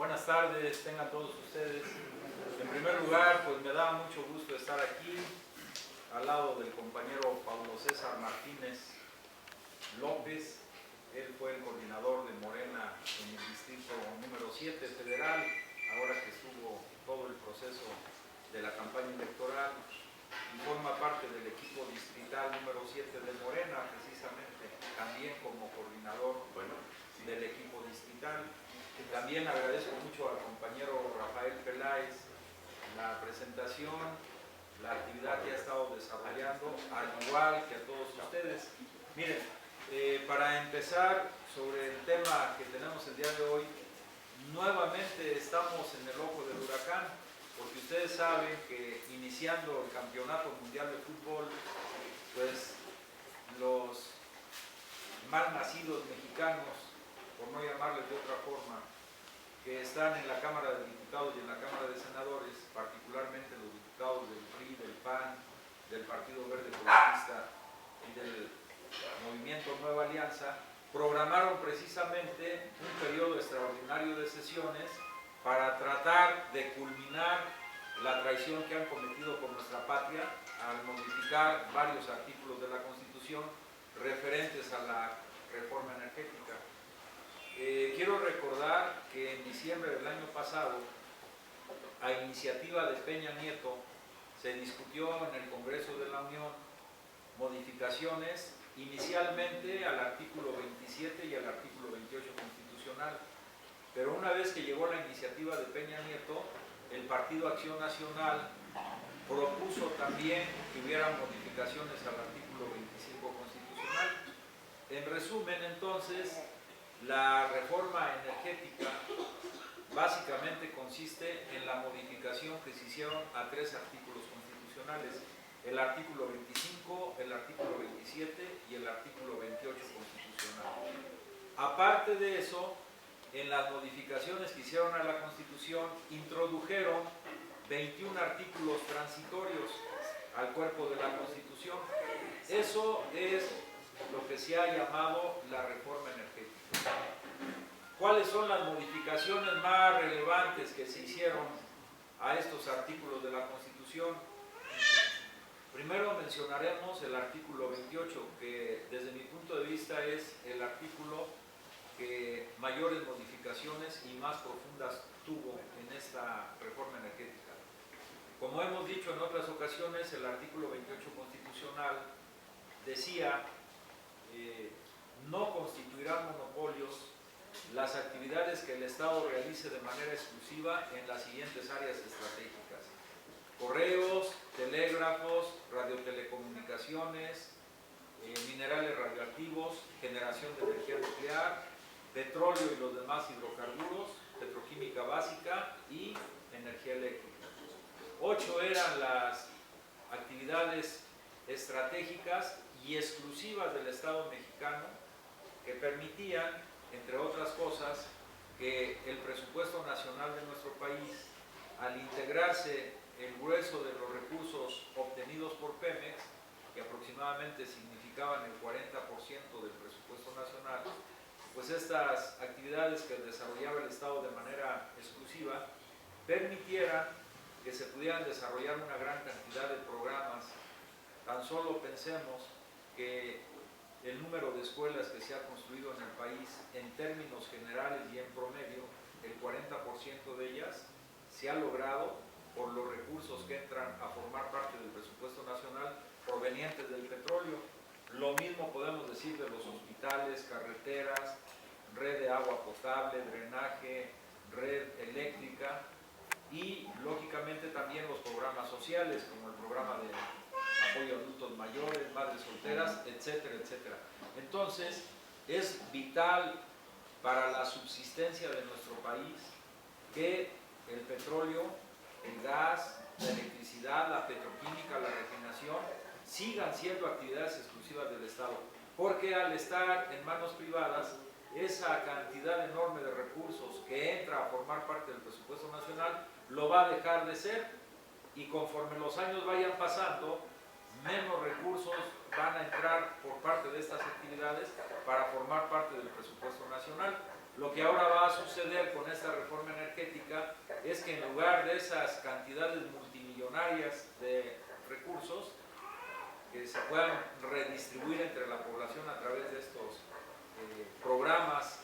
Buenas tardes, tengan todos ustedes. En primer lugar, pues me da mucho gusto estar aquí al lado del compañero Paulo César Martínez López. Él fue el coordinador de Morena en el distrito número 7 federal, ahora que estuvo todo el proceso de la campaña electoral, y forma parte del equipo distrital número 7 de Morena, precisamente, también como coordinador del equipo distrital. También agradezco mucho al compañero Rafael Peláez la presentación, la actividad que ha estado desarrollando, al igual que a todos ustedes. Miren, para empezar sobre el tema que tenemos el día de hoy, nuevamente estamos en el ojo del huracán, porque ustedes saben que iniciando el Campeonato Mundial de Fútbol, pues los mal nacidos mexicanos, por no llamarles de otra forma, que están en la Cámara de Diputados y en la Cámara de Senadores, particularmente los diputados del PRI, del PAN, del Partido Verde Ecologista y del Movimiento Nueva Alianza, programaron precisamente un periodo extraordinario de sesiones para tratar de culminar la traición que han cometido con nuestra patria al modificar varios artículos de la Constitución referentes a la reforma energética. Quiero recordar que en diciembre del año pasado, a iniciativa de Peña Nieto, se discutió en el Congreso de la Unión modificaciones inicialmente al artículo 27 y al artículo 28 constitucional. Pero una vez que llegó la iniciativa de Peña Nieto, el Partido Acción Nacional propuso también que hubiera modificaciones al artículo 25 constitucional. En resumen, entonces, la reforma energética básicamente consiste en la modificación que se hicieron a tres artículos constitucionales: el artículo 25, el artículo 27 y el artículo 28 constitucional. Aparte de eso, en las modificaciones que hicieron a la Constitución, introdujeron 21 artículos transitorios al cuerpo de la Constitución. Eso es lo que se ha llamado la reforma energética. ¿Cuáles son las modificaciones más relevantes que se hicieron a estos artículos de la Constitución? Primero mencionaremos el artículo 28, que desde mi punto de vista es el artículo que mayores modificaciones y más profundas tuvo en esta reforma energética. Como hemos dicho en otras ocasiones, el artículo 28 constitucional decía no constituirán monopolios las actividades que el Estado realice de manera exclusiva en las siguientes áreas estratégicas: correos, telégrafos, radiotelecomunicaciones, minerales radioactivos, generación de energía nuclear, petróleo y los demás hidrocarburos, petroquímica básica y energía eléctrica. 8 eran las actividades estratégicas y exclusivas del Estado mexicano que permitían, entre otras cosas, que el presupuesto nacional de nuestro país, al integrarse el grueso de los recursos obtenidos por Pemex, que aproximadamente significaban el 40% del presupuesto nacional, pues estas actividades que desarrollaba el Estado de manera exclusiva permitieran que se pudieran desarrollar una gran cantidad de programas. Tan solo pensemos que el número de escuelas que se ha construido en el país, en términos generales y en promedio, el 40% de ellas se ha logrado por los recursos que entran a formar parte del presupuesto nacional provenientes del petróleo. Lo mismo podemos decir de los hospitales, carreteras, red de agua potable, drenaje, red eléctrica y, lógicamente, también los programas sociales, como el programa de apoyo a adultos mayores, madres solteras, etcétera, etcétera. Entonces, es vital para la subsistencia de nuestro país que el petróleo, el gas, la electricidad, la petroquímica, la refinación sigan siendo actividades exclusivas del Estado, porque al estar en manos privadas, esa cantidad enorme de recursos que entra a formar parte del presupuesto nacional lo va a dejar de ser, y conforme los años vayan pasando, menos recursos van a entrar por parte de estas actividades para formar parte del presupuesto nacional. Lo que ahora va a suceder con esta reforma energética es que en lugar de esas cantidades multimillonarias de recursos, que se puedan redistribuir entre la población a través de estos programas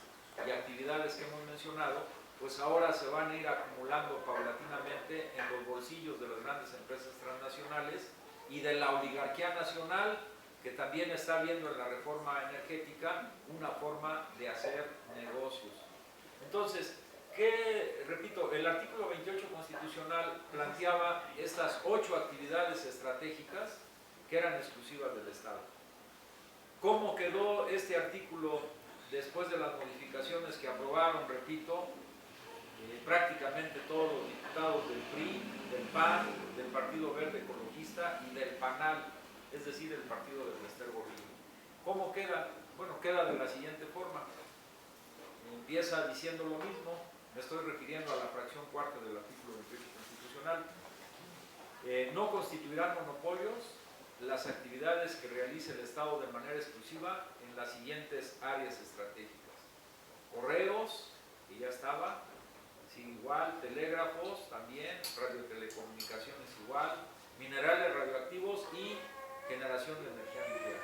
y actividades que hemos mencionado, pues ahora se van a ir acumulando paulatinamente en los bolsillos de las grandes empresas transnacionales y de la oligarquía nacional, que también está viendo en la reforma energética una forma de hacer negocios. Entonces, repito, el artículo 28 constitucional planteaba estas 8 actividades estratégicas que eran exclusivas del Estado. ¿Cómo quedó este artículo después de las modificaciones que aprobaron, repito, prácticamente todos los diputados del PRI, del PAN, del Partido Verde Ecologista y del PANAL, es decir, el partido de Bester Gordillo? ¿Cómo queda? Bueno, queda de la siguiente forma. Empieza diciendo lo mismo, me estoy refiriendo a la fracción cuarta del artículo 28 constitucional. No constituirán monopolios las actividades que realice el Estado de manera exclusiva en las siguientes áreas estratégicas: correos, que ya estaba, sí, igual, telégrafos también, radiotelecomunicaciones igual, minerales radioactivos y generación de energía nuclear.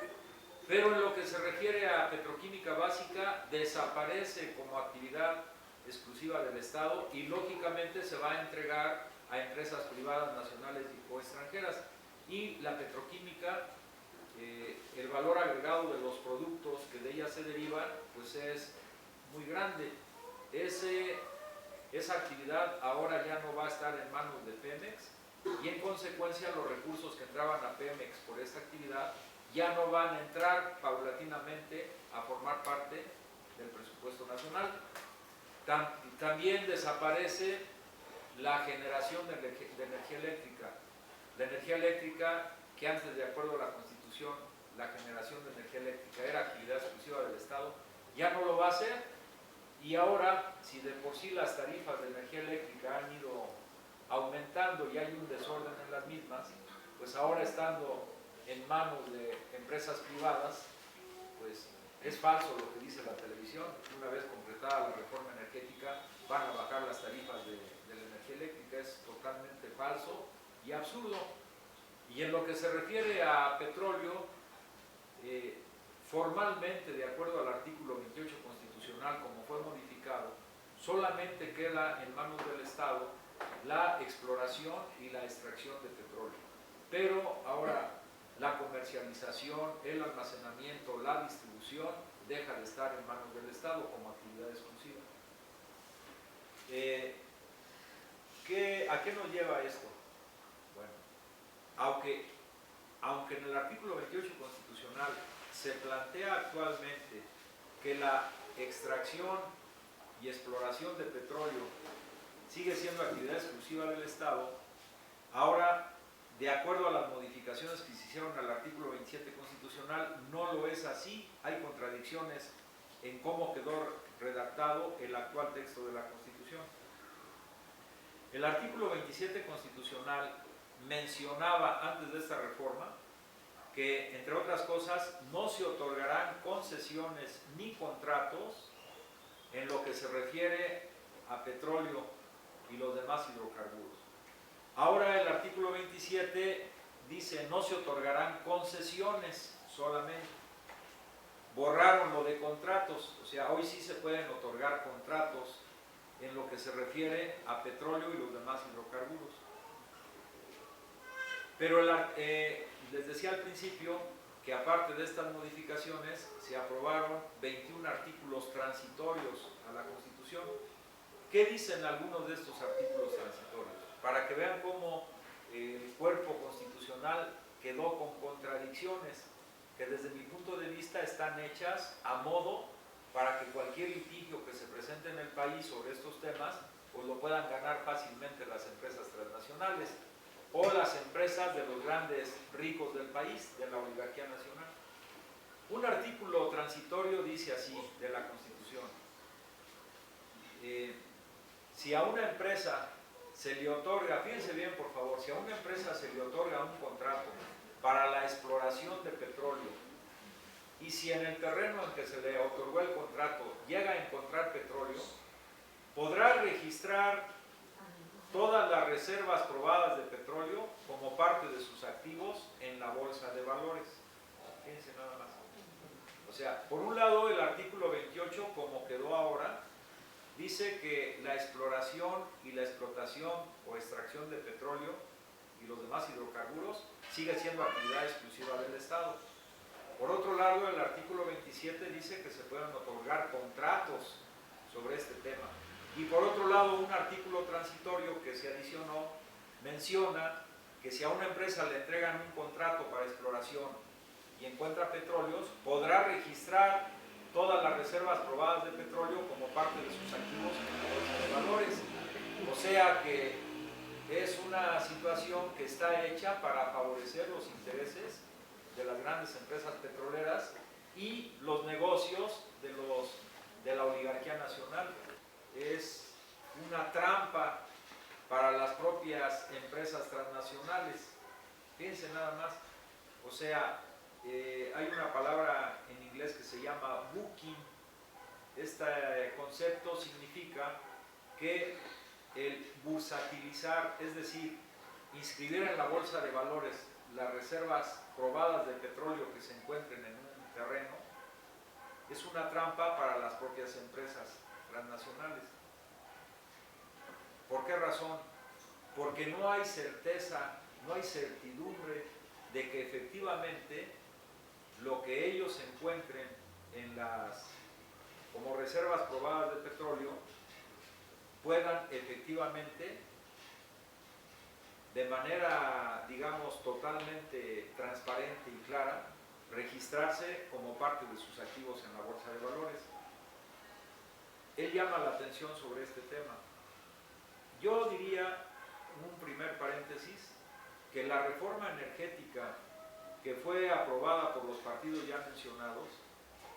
Pero en lo que se refiere a petroquímica básica, desaparece como actividad exclusiva del Estado y lógicamente se va a entregar a empresas privadas nacionales o extranjeras. Y la petroquímica, el valor agregado de los productos que de ella se derivan, pues es muy grande. Esa actividad ahora ya no va a estar en manos de Pemex y en consecuencia los recursos que entraban a Pemex por esta actividad ya no van a entrar paulatinamente a formar parte del presupuesto nacional. También desaparece la generación de energía eléctrica. La energía eléctrica, que antes, de acuerdo a la Constitución, la generación de energía eléctrica era actividad exclusiva del Estado, ya no lo va a hacer. Y ahora, si de por sí las tarifas de energía eléctrica han ido aumentando y hay un desorden en las mismas, pues ahora, estando en manos de empresas privadas, pues es falso lo que dice la televisión. Una vez completada la reforma energética van a bajar las tarifas de la energía eléctrica. Es totalmente falso y absurdo. Y en lo que se refiere a petróleo, formalmente, de acuerdo al artículo 28 constitucional como fue modificado, solamente queda en manos del Estado la exploración y la extracción de petróleo. Pero ahora la comercialización, el almacenamiento, la distribución deja de estar en manos del Estado como actividad exclusiva. ¿A qué nos lleva esto? Bueno, aunque en el artículo 28 constitucional se plantea actualmente que la extracción y exploración de petróleo sigue siendo actividad exclusiva del Estado, ahora, de acuerdo a las modificaciones que se hicieron al artículo 27 constitucional, no lo es así. Hay contradicciones en cómo quedó redactado el actual texto de la Constitución. El artículo 27 constitucional mencionaba, antes de esta reforma, que, entre otras cosas, no se otorgarán concesiones ni contratos en lo que se refiere a petróleo y los demás hidrocarburos. Ahora el artículo 27 dice no se otorgarán concesiones solamente. Borraron lo de contratos, o sea, hoy sí se pueden otorgar contratos en lo que se refiere a petróleo y los demás hidrocarburos. Pero les decía al principio que, aparte de estas modificaciones, se aprobaron 21 artículos transitorios a la Constitución. ¿Qué dicen algunos de estos artículos transitorios? Para que vean cómo el cuerpo constitucional quedó con contradicciones, que desde mi punto de vista están hechas a modo para que cualquier litigio que se presente en el país sobre estos temas, pues lo puedan ganar fácilmente las empresas transnacionales o las empresas de los grandes ricos del país, de la oligarquía nacional. Un artículo transitorio dice así, de la Constitución: si a una empresa se le otorga, fíjense bien por favor, si a una empresa se le otorga un contrato para la exploración de petróleo y si en el terreno en que se le otorgó el contrato llega a encontrar petróleo, podrá registrar todas las reservas probadas de petróleo como parte de sus activos en la bolsa de valores. Fíjense nada más. O sea, por un lado el artículo 28, como quedó ahora, dice que la exploración y la explotación o extracción de petróleo y los demás hidrocarburos sigue siendo actividad exclusiva del Estado. Por otro lado, el artículo 27 dice que se pueden otorgar contratos sobre este tema. Y por otro lado, un artículo transitorio que se adicionó menciona que si a una empresa le entregan un contrato para exploración y encuentra petróleos, podrá registrar todas las reservas probadas de petróleo como parte de sus activos en la bolsa de valores. O sea que es una situación que está hecha para favorecer los intereses de las grandes empresas petroleras y los negocios de la oligarquía nacional. Es una trampa para las propias empresas transnacionales. Fíjense nada más. O sea, hay una palabra en inglés que se llama booking. Este concepto significa que el bursatilizar, es decir, inscribir en la bolsa de valores las reservas probadas de petróleo que se encuentren en un terreno, es una trampa para las propias empresas transnacionales. ¿Por qué razón? Porque no hay certeza, no hay certidumbre de que efectivamente lo que ellos encuentren en como reservas probadas de petróleo puedan efectivamente, de manera, digamos, totalmente transparente y clara, registrarse como parte de sus activos en la bolsa de valores. Él llama la atención sobre este tema. Yo diría, un primer paréntesis, que la reforma energética que fue aprobada por los partidos ya mencionados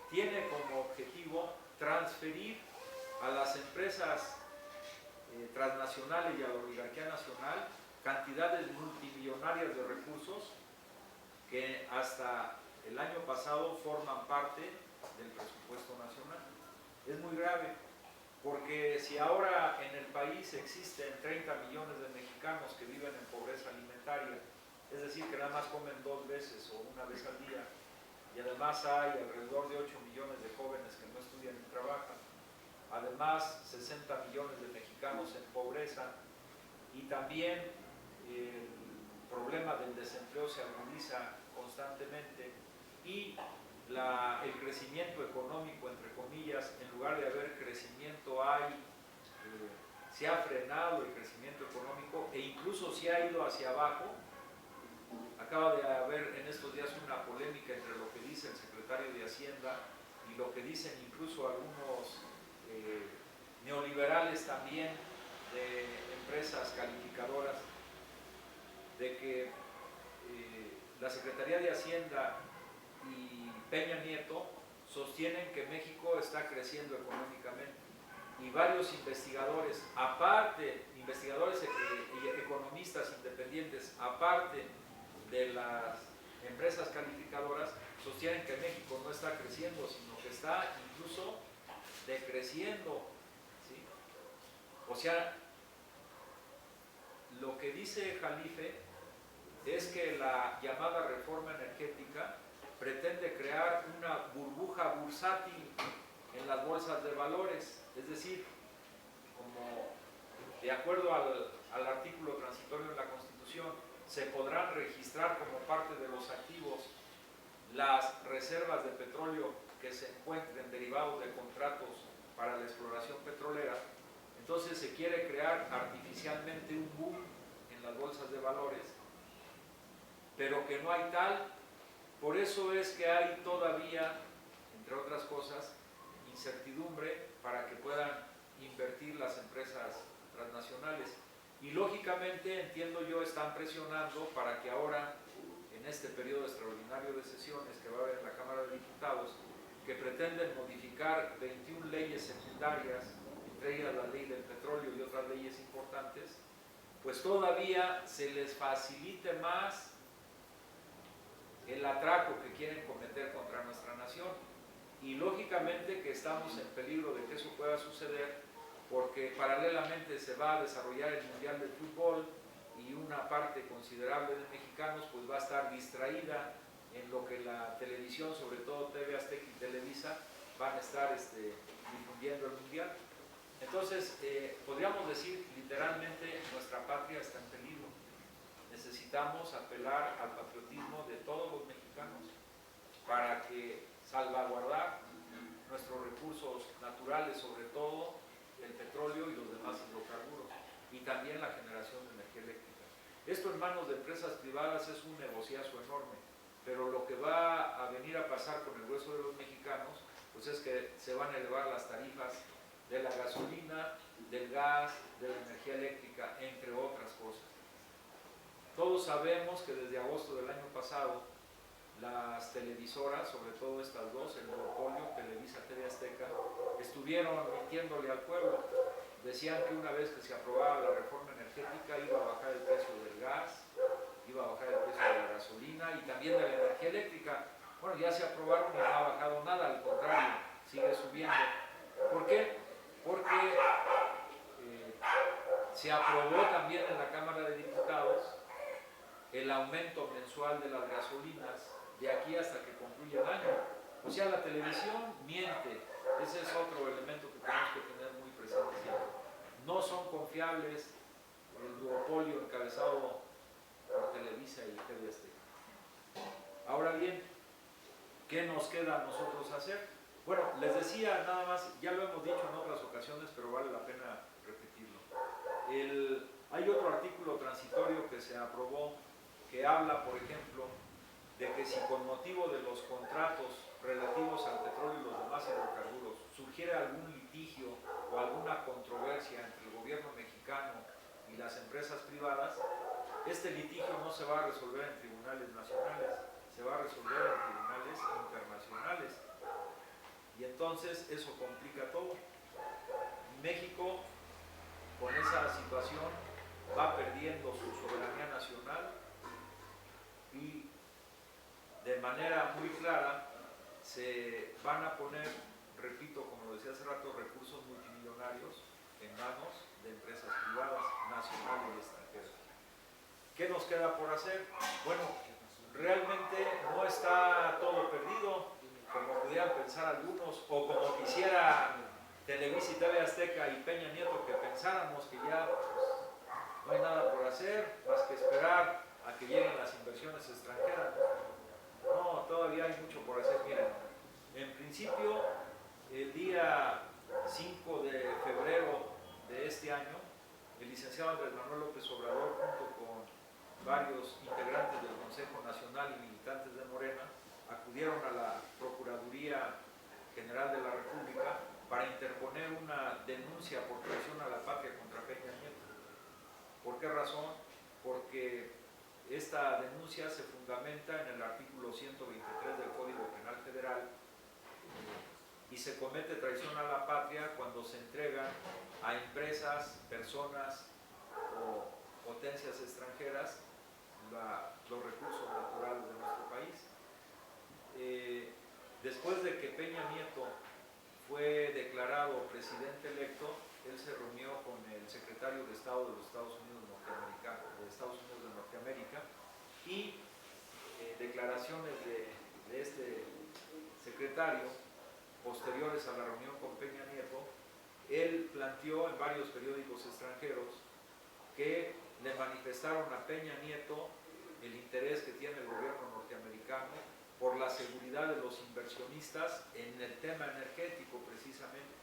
tiene como objetivo transferir a las empresas transnacionales y a la oligarquía nacional cantidades multimillonarias de recursos que hasta el año pasado forman parte del presupuesto nacional. Es muy grave, porque si ahora en el país existen 30 millones de mexicanos que viven en pobreza alimentaria, es decir, que nada más comen 2 veces o 1 vez al día, y además hay alrededor de 8 millones de jóvenes que no estudian ni trabajan, además 60 millones de mexicanos en pobreza, y también el problema del desempleo se agudiza constantemente, y el crecimiento económico, entre comillas, en lugar de haber crecimiento se ha frenado el crecimiento económico e incluso se ha ido hacia abajo. Acaba de haber en estos días una polémica entre lo que dice el secretario de Hacienda y lo que dicen incluso algunos neoliberales también de empresas calificadoras, de que la Secretaría de Hacienda y Peña Nieto sostienen que México está creciendo económicamente, y varios investigadores, investigadores y economistas independientes, aparte de las empresas calificadoras, sostienen que México no está creciendo, sino que está incluso decreciendo, ¿sí? O sea, lo que dice Jalife es que la llamada reforma energética pretende crear una burbuja bursátil en las bolsas de valores, es decir, como de acuerdo al artículo transitorio de la Constitución, se podrán registrar como parte de los activos las reservas de petróleo que se encuentren derivados de contratos para la exploración petrolera. Entonces se quiere crear artificialmente un boom en las bolsas de valores, pero que no hay tal. Por eso es que hay todavía, entre otras cosas, incertidumbre para que puedan invertir las empresas transnacionales. Y lógicamente, entiendo yo, están presionando para que ahora, en este periodo extraordinario de sesiones que va a haber en la Cámara de Diputados, que pretenden modificar 21 leyes secundarias, entre ellas la ley del petróleo y otras leyes importantes, pues todavía se les facilite más el atraco que quieren cometer contra nuestra nación. Y lógicamente que estamos en peligro de que eso pueda suceder, porque paralelamente se va a desarrollar el Mundial de Fútbol y una parte considerable de mexicanos pues va a estar distraída en lo que la televisión, sobre todo TV Azteca y Televisa, van a estar difundiendo el Mundial. Entonces, podríamos decir literalmente, nuestra patria está en peligro. Necesitamos apelar al patriotismo de todos los mexicanos para que salvaguardar nuestros recursos naturales, sobre todo el petróleo y los demás hidrocarburos, y también la generación de energía eléctrica. Esto en manos de empresas privadas es un negociazo enorme, pero lo que va a venir a pasar con el grueso de los mexicanos pues es que se van a elevar las tarifas de la gasolina, del gas, de la energía eléctrica, entre otras cosas. Todos sabemos que desde agosto del año pasado las televisoras, sobre todo estas dos, el monopolio, Televisa, TV Azteca, estuvieron mintiéndole al pueblo. Decían que una vez que se aprobara la reforma energética iba a bajar el precio del gas, iba a bajar el precio de la gasolina y también de la energía eléctrica. Bueno, ya se aprobaron y no ha bajado nada, al contrario, sigue subiendo. ¿Por qué? Porque se aprobó también en la Cámara de Diputados el aumento mensual de las gasolinas de aquí hasta que concluya el año. O sea, la televisión miente. Ese es otro elemento que tenemos que tener muy presente siempre. No son confiables el duopolio encabezado por Televisa y TV Azteca. Ahora bien, ¿qué nos queda a nosotros hacer? Bueno, les decía nada más, ya lo hemos dicho en otras ocasiones, pero vale la pena repetirlo. Hay otro artículo transitorio que se aprobó que habla, por ejemplo, de que si con motivo de los contratos relativos al petróleo y los demás hidrocarburos surgiera algún litigio o alguna controversia entre el gobierno mexicano y las empresas privadas, este litigio no se va a resolver en tribunales nacionales, se va a resolver en tribunales internacionales. Y entonces eso complica todo. México, con esa situación, va perdiendo su soberanía nacional y de manera muy clara se van a poner, repito, como lo decía hace rato, recursos multimillonarios en manos de empresas privadas, nacionales y extranjeras. ¿Qué nos queda por hacer? Bueno, realmente no está todo perdido, como pudieran pensar algunos, o como quisiera Televisa y TV Azteca y Peña Nieto que pensáramos que ya pues, no hay nada por hacer más que esperar a que lleguen las inversiones extranjeras. No, todavía hay mucho por hacer. Miren, en principio, el día 5 de febrero de este año, el licenciado Andrés Manuel López Obrador, junto con varios integrantes del Consejo Nacional y militantes de Morena, acudieron a la Procuraduría General de la República para interponer una denuncia por traición a la patria contra Peña Nieto. ¿Por qué razón? Porque esta denuncia se fundamenta en el artículo 123 del Código Penal Federal y se comete traición a la patria cuando se entregan a empresas, personas o potencias extranjeras los recursos naturales de nuestro país. Después de que Peña Nieto fue declarado presidente electo, él se reunió con el secretario de Estado de los Estados Unidos de Norteamérica y declaraciones de este secretario posteriores a la reunión con Peña Nieto, él planteó en varios periódicos extranjeros que le manifestaron a Peña Nieto el interés que tiene el gobierno norteamericano por la seguridad de los inversionistas en el tema energético precisamente,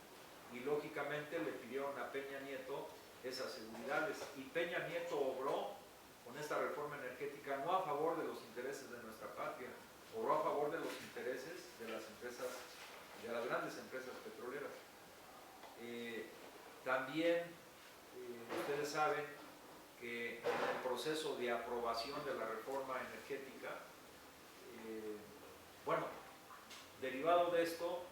y lógicamente le pidieron a Peña Nieto esas seguridades, y Peña Nieto obró con esta reforma energética no a favor de los intereses de nuestra patria, obró a favor de los intereses de las empresas, de las grandes empresas petroleras. También ustedes saben que en el proceso de aprobación de la reforma energética, bueno, derivado de esto,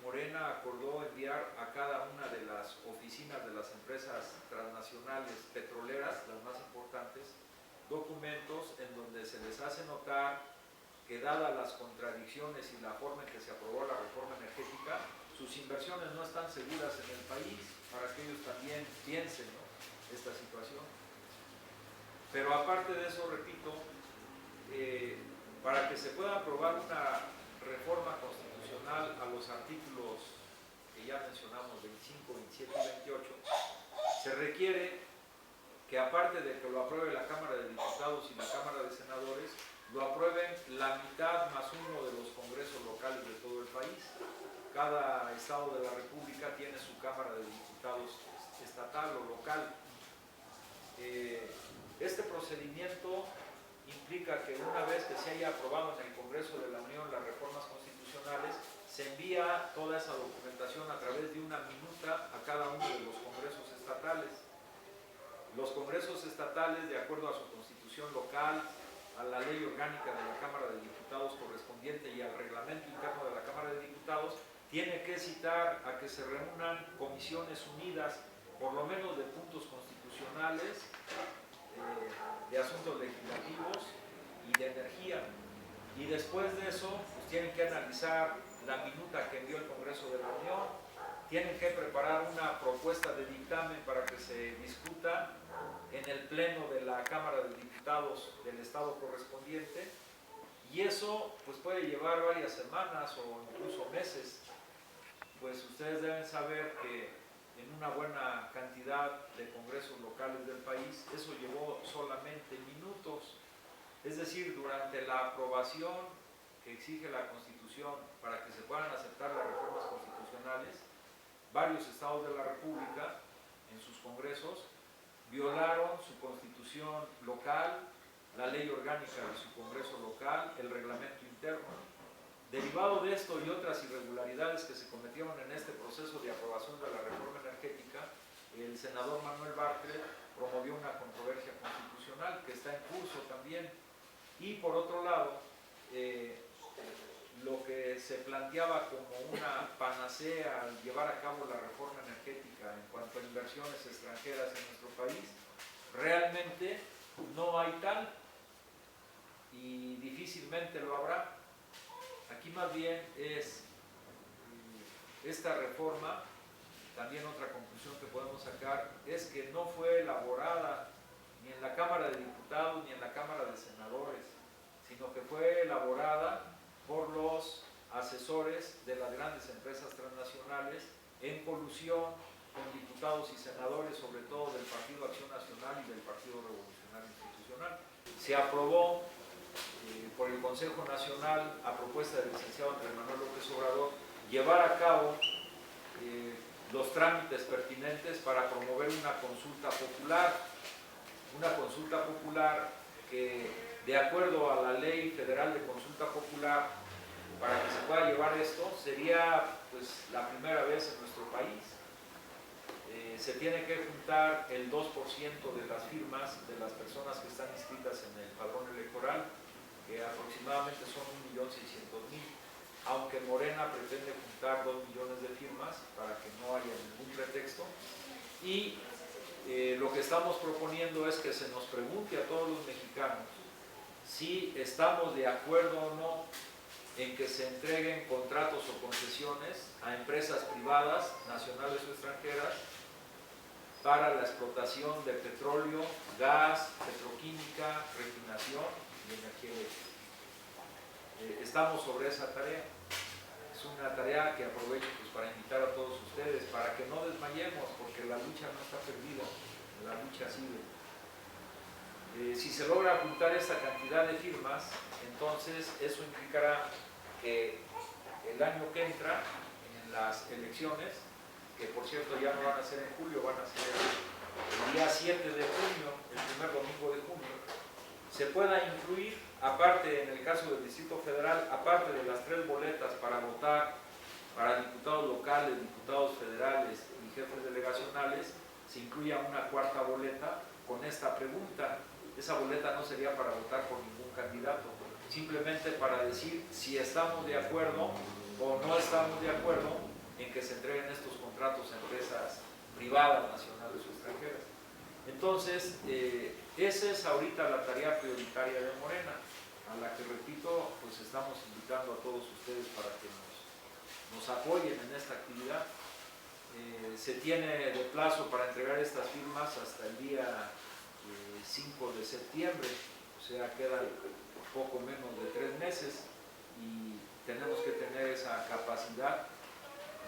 Morena acordó enviar a cada una de las oficinas de las empresas transnacionales petroleras, las más importantes, documentos en donde se les hace notar que, dadas las contradicciones y la forma en que se aprobó la reforma energética, sus inversiones no están seguras en el país para que ellos también piensen, ¿no?, esta situación. Pero aparte de eso, repito, para que se pueda aprobar una reforma constitucional a los artículos que ya mencionamos, 25, 27 y 28, se requiere que, aparte de que lo apruebe la Cámara de Diputados y la Cámara de Senadores, lo aprueben la mitad más uno de los congresos locales de todo el país. Cada estado de la República tiene su Cámara de Diputados estatal o local. Este procedimiento implica que una vez que se haya aprobado en el Congreso de la Unión las reformas constitucionales, se envía toda esa documentación a través de una minuta a cada uno de los congresos estatales. Los congresos estatales, de acuerdo a su constitución local, a la ley orgánica de la Cámara de Diputados correspondiente y al reglamento interno de la Cámara de Diputados, tiene que citar a que se reúnan comisiones unidas, por lo menos de puntos constitucionales, de asuntos legislativos y de energía. Y después de eso, pues tienen que analizar la minuta que envió el Congreso de la Unión, tienen que preparar una propuesta de dictamen para que se discuta en el pleno de la Cámara de Diputados del estado correspondiente, y eso pues puede llevar varias semanas o incluso meses. Pues ustedes deben saber que en una buena cantidad de congresos locales del país eso llevó solamente minutos. Es decir, durante la aprobación que exige la Constitución para que se puedan aceptar las reformas constitucionales, varios estados de la República en sus congresos violaron su constitución local, la ley orgánica de su congreso local, el reglamento interno. Derivado de esto y otras irregularidades que se cometieron en este proceso de aprobación de la reforma energética, el senador Manuel Bartlett promovió una controversia constitucional que está en curso también. Y por otro lado, lo que se planteaba como una panacea al llevar a cabo la reforma energética en cuanto a inversiones extranjeras en nuestro país, realmente no hay tal y difícilmente lo habrá. Aquí más bien es esta reforma, también otra conclusión que podemos sacar, es que no fue elaborada ni en la Cámara de Diputados ni en la Cámara de Senadores, sino que fue elaborada por los asesores de las grandes empresas transnacionales en colusión con diputados y senadores, sobre todo del Partido Acción Nacional y del Partido Revolucionario Institucional. Se aprobó por el Consejo Nacional, a propuesta del licenciado Andrés Manuel López Obrador, llevar a cabo los trámites pertinentes para promover una consulta popular que, de acuerdo a la Ley Federal de Consulta Popular, para que se pueda llevar esto, sería pues la primera vez en nuestro país. Se tiene que juntar el 2% de las firmas de las personas que están inscritas en el padrón electoral, que aproximadamente son 1.600.000, aunque Morena pretende juntar 2 millones de firmas para que no haya ningún pretexto. Y lo que estamos proponiendo es que se nos pregunte a todos los mexicanos si estamos de acuerdo o no en que se entreguen contratos o concesiones a empresas privadas, nacionales o extranjeras, para la explotación de petróleo, gas, petroquímica, refinación y energía eléctrica. Estamos sobre esa tarea. Es una tarea que aprovecho pues para invitar a todos ustedes, para que no desmayemos, porque la lucha no está perdida, la lucha sigue. Si se logra juntar esta cantidad de firmas, entonces eso implicará que el año que entra, en las elecciones, que por cierto ya no van a ser en julio, van a ser el día 7 de junio, el primer domingo de junio, se pueda incluir, aparte en el caso del Distrito Federal, aparte de las 3 boletas para votar para diputados locales, diputados federales y jefes delegacionales, se incluya una 4ª boleta con esta pregunta. Esa boleta no sería para votar por ningún candidato, simplemente para decir si estamos de acuerdo o no estamos de acuerdo en que se entreguen estos contratos a empresas privadas, nacionales o extranjeras. Entonces, esa es ahorita la tarea prioritaria de Morena, a la que, repito, pues estamos invitando a todos ustedes para que nos apoyen en esta actividad. Se tiene de plazo para entregar estas firmas hasta el día 5 de septiembre, o sea, quedan poco menos de 3 meses y tenemos que tener esa capacidad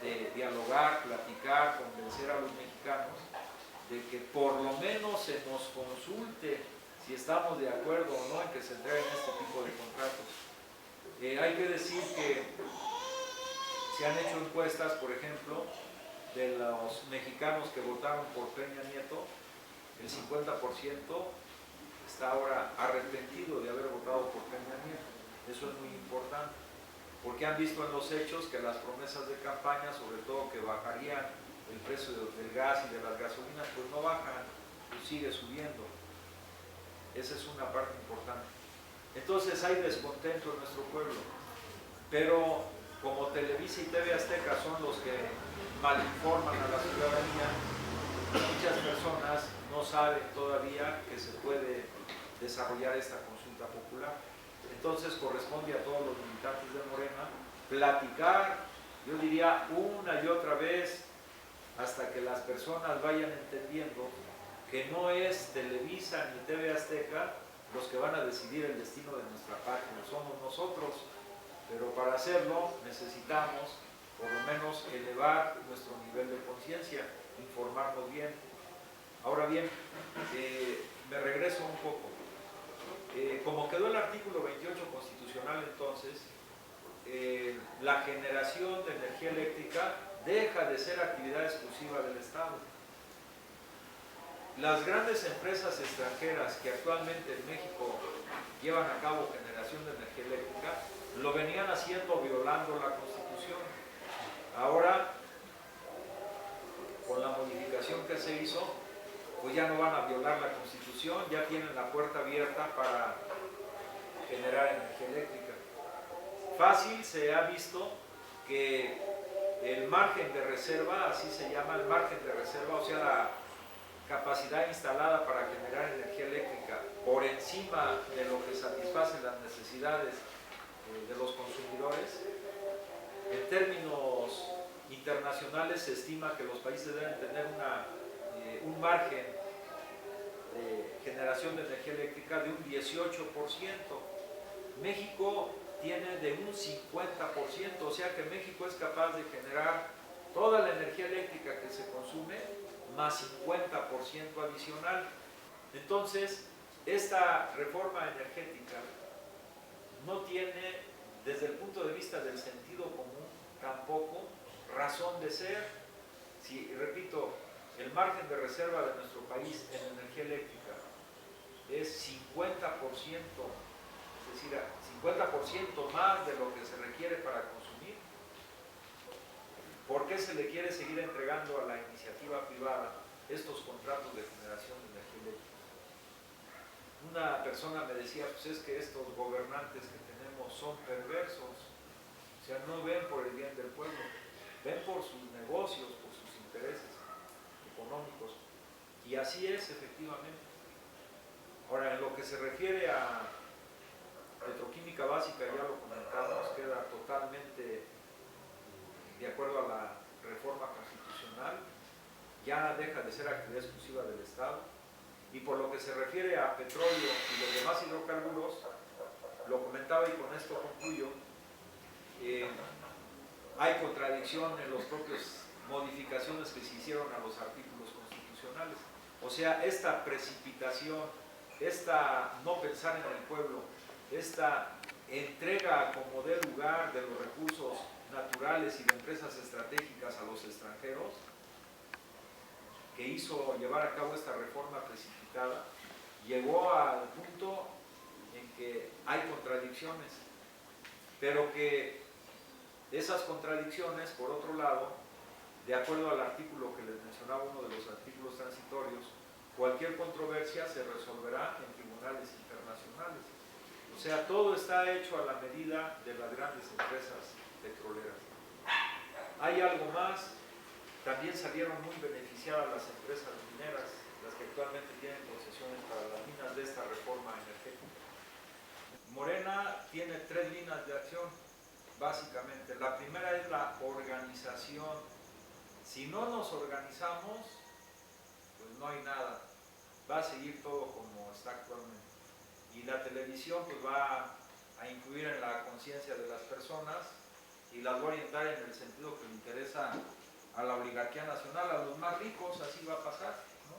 de dialogar, platicar, convencer a los mexicanos de que por lo menos se nos consulte si estamos de acuerdo o no en que se entreguen este tipo de contratos. Hay que decir que se han hecho encuestas, por ejemplo, de los mexicanos que votaron por Peña Nieto, el 50% está ahora arrepentido de haber votado por Peña Nieto. Eso es muy importante, porque han visto en los hechos que las promesas de campaña, sobre todo que bajarían el precio del gas y de las gasolinas, pues no bajan, pues sigue subiendo. Esa es una parte importante. Entonces hay descontento en nuestro pueblo, pero como Televisa y TV Azteca son los que malinforman a la ciudadanía, muchas personas no saben todavía que se puede desarrollar esta consulta popular. Entonces corresponde a todos los militantes de Morena platicar, yo diría una y otra vez, hasta que las personas vayan entendiendo que no es Televisa ni TV Azteca los que van a decidir el destino de nuestra patria, somos nosotros, pero para hacerlo necesitamos por lo menos elevar nuestro nivel de conciencia, informarnos bien. Ahora bien, me regreso un poco. Como quedó el artículo 28 constitucional entonces, la generación de energía eléctrica deja de ser actividad exclusiva del Estado. Las grandes empresas extranjeras que actualmente en México llevan a cabo generación de energía eléctrica lo venían haciendo violando la Constitución. Ahora, con la modificación que se hizo, pues ya no van a violar la Constitución, ya tienen la puerta abierta para generar energía eléctrica. Fácil se ha visto que el margen de reserva, así se llama el margen de reserva, o sea, la capacidad instalada para generar energía eléctrica por encima de lo que satisfacen las necesidades de los consumidores. En términos internacionales se estima que los países deben tener un margen de generación de energía eléctrica de un 18%. México tiene de un 50%, o sea que México es capaz de generar toda la energía eléctrica que se consume más 50% adicional. Entonces, esta reforma energética no tiene, desde el punto de vista del sentido común, tampoco razón de ser. Si, repito, el margen de reserva de nuestro país en energía eléctrica es 50%, es decir, 50% más de lo que se requiere para consumir, ¿por qué se le quiere seguir entregando a la iniciativa privada estos contratos de generación de energía eléctrica? Una persona me decía, pues es que estos gobernantes que tenemos son perversos, o sea, no ven por el bien del pueblo, ven por sus negocios, por sus intereses económicos, y así es efectivamente. Ahora, en lo que se refiere a petroquímica básica, ya lo comentamos, queda totalmente de acuerdo a la reforma constitucional, ya deja de ser actividad exclusiva del Estado. Y por lo que se refiere a petróleo y los demás hidrocarburos, lo comentaba y con esto concluyo, hay contradicción en las propias modificaciones que se hicieron a los artículos constitucionales. O sea, esta precipitación, esta no pensar en el pueblo, esta entrega como de lugar de los recursos naturales y de empresas estratégicas a los extranjeros, que hizo llevar a cabo esta reforma precipitada, llegó al punto en que hay contradicciones, pero que esas contradicciones, por otro lado, de acuerdo al artículo que les mencionaba, uno de los artículos transitorios, cualquier controversia se resolverá en tribunales internacionales. O sea, todo está hecho a la medida de las grandes empresas petroleras. Hay algo más. También salieron muy beneficiadas las empresas mineras, las que actualmente tienen concesiones para las minas de esta reforma energética. Morena tiene 3 líneas de acción, básicamente. La primera es la organización Si no nos organizamos, pues no hay nada. Va a seguir todo como está actualmente. Y la televisión pues va a influir en la conciencia de las personas y las va a orientar en el sentido que le interesa a la oligarquía nacional, a los más ricos, así va a pasar, ¿no?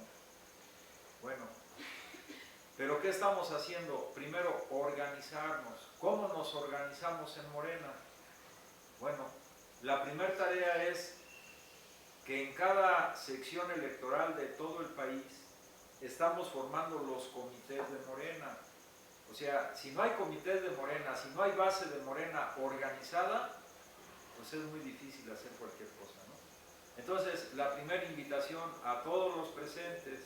Bueno, pero ¿qué estamos haciendo? Primero, organizarnos. ¿Cómo nos organizamos en Morena? Bueno, la primera tarea es que en cada sección electoral de todo el país estamos formando los comités de Morena. O sea, si no hay comités de Morena, si no hay base de Morena organizada, pues es muy difícil hacer cualquier cosa, ¿no? Entonces, la primera invitación a todos los presentes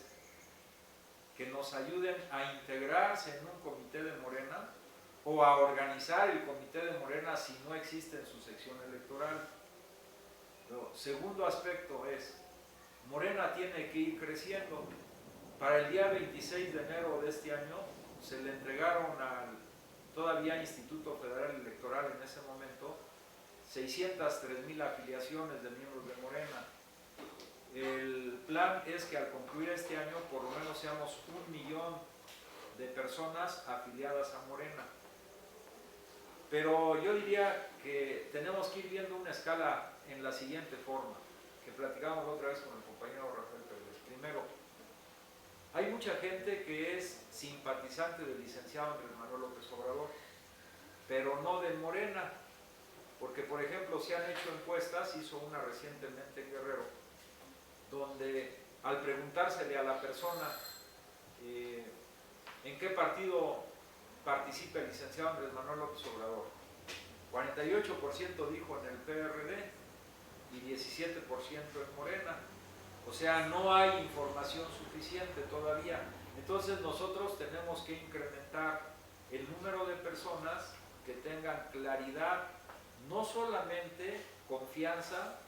que nos ayuden a integrarse en un comité de Morena o a organizar el comité de Morena si no existe en su sección electoral. Lo segundo aspecto es, Morena tiene que ir creciendo. Para el día 26 de enero de este año se le entregaron al todavía Instituto Federal Electoral en ese momento 603,000 afiliaciones de miembros de Morena. El plan es que al concluir este año por lo menos seamos 1 millón de personas afiliadas a Morena. Pero yo diría que tenemos que ir viendo una escala en la siguiente forma, que platicamos la otra vez con el compañero Rafael Pérez. Primero, hay mucha gente que es simpatizante del licenciado Andrés Manuel López Obrador, pero no de Morena, porque por ejemplo se han hecho encuestas, hizo una recientemente en Guerrero, donde al preguntársele a la persona en qué partido participa el licenciado Andrés Manuel López Obrador, 48% dijo en el PRD y 17% en Morena. O sea, no hay información suficiente todavía. Entonces nosotros tenemos que incrementar el número de personas que tengan claridad, no solamente confianza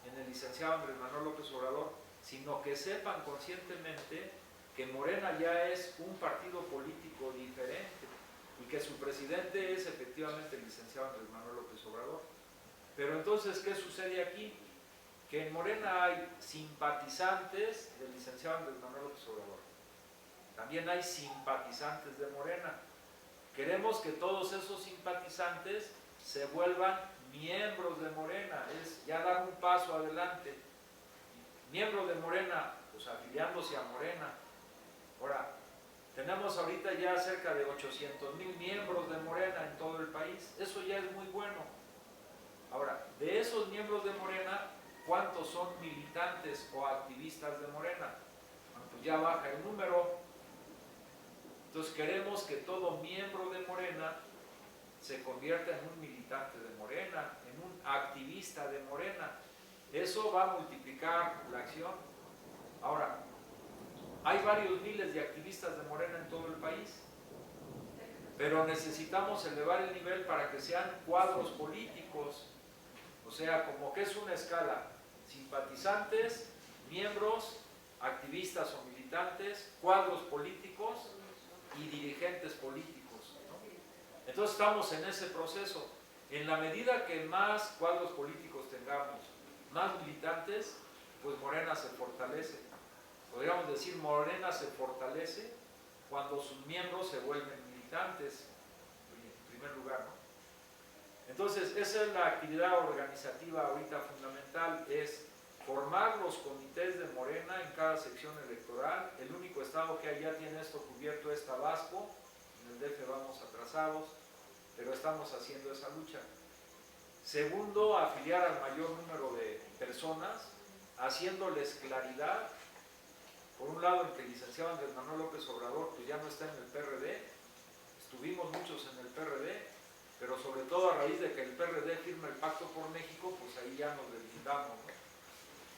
en el licenciado Andrés Manuel López Obrador, sino que sepan conscientemente que Morena ya es un partido político diferente y que su presidente es efectivamente el licenciado Andrés Manuel López Obrador. Pero entonces, ¿qué sucede aquí? Que en Morena hay simpatizantes del licenciado Andrés Manuel López Obrador. También hay simpatizantes de Morena. Queremos que todos esos simpatizantes se vuelvan miembros de Morena, es ya dar un paso adelante. Miembro de Morena, pues afiliándose a Morena. Ahora, tenemos ahorita ya cerca de 800,000 miembros de Morena en todo el país. Eso ya es muy bueno. Ahora, de esos miembros de Morena, ¿cuántos son militantes o activistas de Morena? Bueno, pues ya baja el número. Entonces queremos que todo miembro de Morena se convierta en un militante de Morena, en un activista de Morena. Eso va a multiplicar la acción. Ahora, hay varios miles de activistas de Morena en todo el país, pero necesitamos elevar el nivel para que sean cuadros políticos. O sea, como que es una escala: simpatizantes, miembros, activistas o militantes, cuadros políticos y dirigentes políticos, ¿no? Entonces estamos en ese proceso. En la medida que más cuadros políticos tengamos, más militantes, pues Morena se fortalece. Podríamos decir, Morena se fortalece cuando sus miembros se vuelven militantes, en primer lugar, ¿no? Entonces, esa es la actividad organizativa ahorita fundamental, es formar los comités de Morena en cada sección electoral. El único estado que ya tiene esto cubierto es Tabasco, en el DF vamos atrasados, pero estamos haciendo esa lucha. Segundo, afiliar al mayor número de personas, haciéndoles claridad. Por un lado, en que el licenciado Andrés Manuel López Obrador pues ya no está en el PRD, estuvimos muchos en el PRD, pero sobre todo a raíz de que el PRD firma el Pacto por México, pues ahí ya nos deslindamos, ¿no?